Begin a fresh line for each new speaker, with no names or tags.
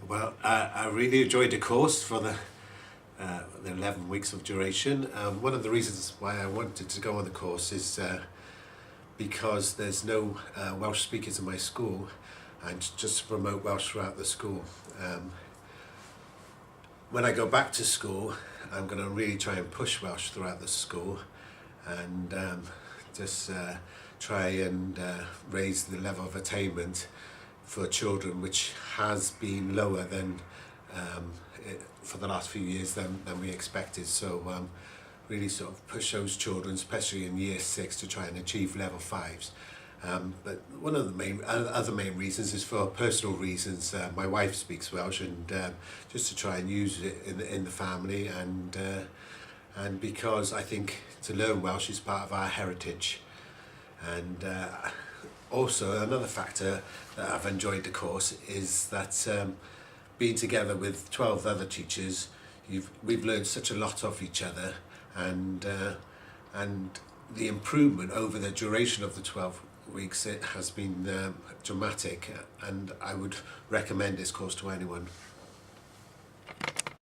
Well, I really enjoyed the course for the 11 weeks of duration. One of the reasons why I wanted to go on the course is because there's no Welsh speakers in my school, and just to promote Welsh throughout the school. When I go back to school, I'm going to really try and push Welsh throughout the school, and just try and raise the level of attainment for children, which has been lower than for the last few years than we expected. So really sort of push those children, especially in year 6, to try and achieve level 5s. But one of the other main reasons is for personal reasons. My wife speaks Welsh, and just to try and use it in the family, and because I think to learn Welsh is part of our heritage. And also another factor that I've enjoyed the course is that being together with 12 other teachers, we've learned such a lot of each other, and the improvement over the duration of the 12 weeks, it has been dramatic, and I would recommend this course to anyone.